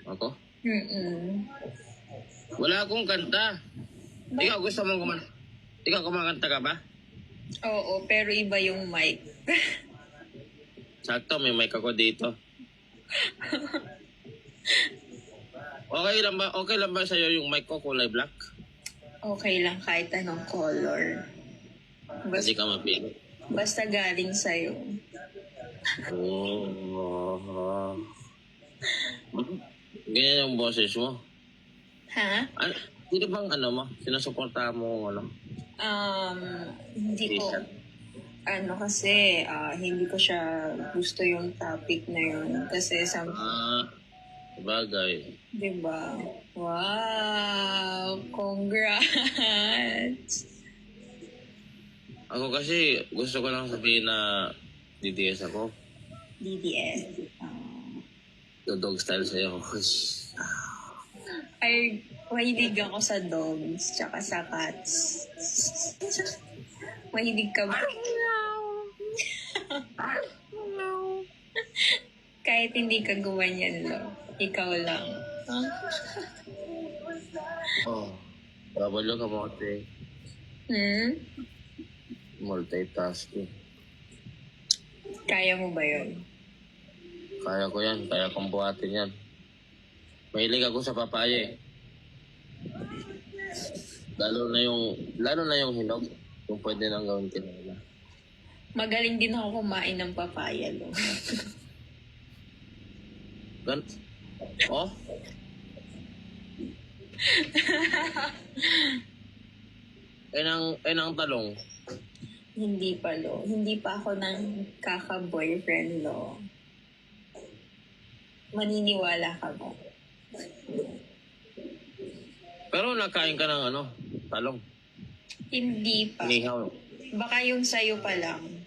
Ako? Mm-mm. Wala akong kanta. Ikaw gusto mong kumanta? Ikaw kumakanta ka ba? Oo, pero iba yung mic. Sakto, may mic ako dito. Okay lang ba sa'yo yung mic ko kulay black? Okay lang kahit anong color. Hindi ka mapili. Basta galing sa'yo. Oh. Ganyan yung boses mo. Ha? Sino bang mo? Sinusuporta mo Hindi ko, Jason? kasi hindi ko siya gusto yung topic na yun. Kasi Bagay. diba? Wow! Congrats! Ako kasi gusto ko lang sabihin na DDS ako. DDS. Dog style sa'yo. Ay, mahilig ako sa dogs, tsaka sa cats. Mahilig ka ba? Kahit hindi ka gumanyan, lo. Ikaw lang. Oh. Babalo ka mo kasi. Multitasking. Kaya mo ba yun? Kaya ko yan. Kaya kong buhatin yan. Mahilig ako sa papaya eh. Lalo na yung hinog. Kung pwede nang gawin kinala. Magaling din ako kumain ng papaya, lo. Oh? Ang talong. Hindi pa, lo. Hindi pa ako ng kaka-boyfriend, lo. Maniniwala ka ba? Pero nakain ka ng talong. Hindi pa. Inihaw. Baka yung sayo pa lang.